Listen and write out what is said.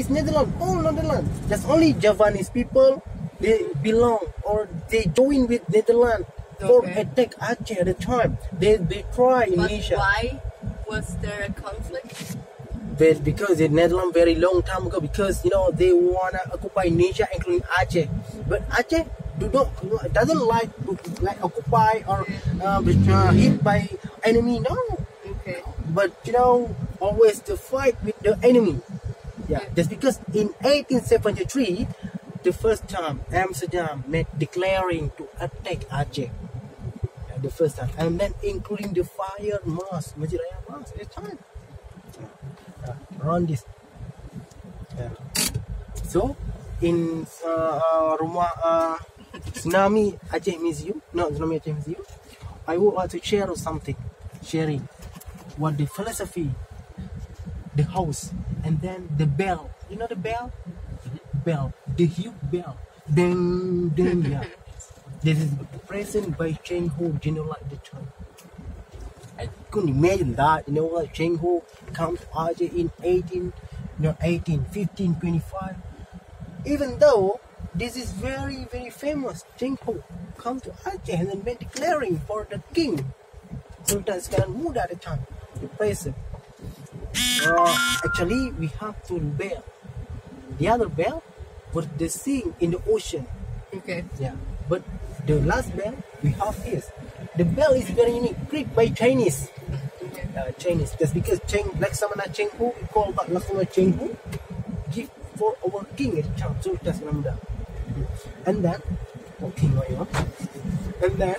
is Netherlands, all Netherlands. There's only Javanese people, they belong or they join with Netherlands for attack Aceh at the time. They try Indonesia. But why was there a conflict? But because the Netherlands very long time ago, because they wanna occupy Indonesia, including Aceh. But Aceh doesn't like occupy or hit by enemy. No. Okay. But always to fight with the enemy. Yeah. Just because in 1873, the first time Amsterdam made declaring to attack Aceh. The first time, and then including the fire mass, Masjid Raya Mass, at the time. Around this. So, in Tsunami Aceh Museum, I would like to share something, sharing what the philosophy, the house, and then the bell. You know the bell? Bell, the huge bell. Ding, ding, yeah. This is present by Cheng Ho, general at the time. I couldn't imagine that, like Cheng Ho comes to Aceh in 1525. Even though this is very, very famous, Cheng Ho comes to Aceh and then made declaring for the king. Sultan Sekarang Muda at the time, the present. Actually, we have two bells. The other bell was the sing in the ocean. Okay. Yeah, but the last bell we have is the bell is very unique, created by Chinese. Chinese. That's because Laksamana Cheng Ho, we call that Laksamana Cheng Ho, give for our king at the time, Sultan Sekarang Muda. And then, and then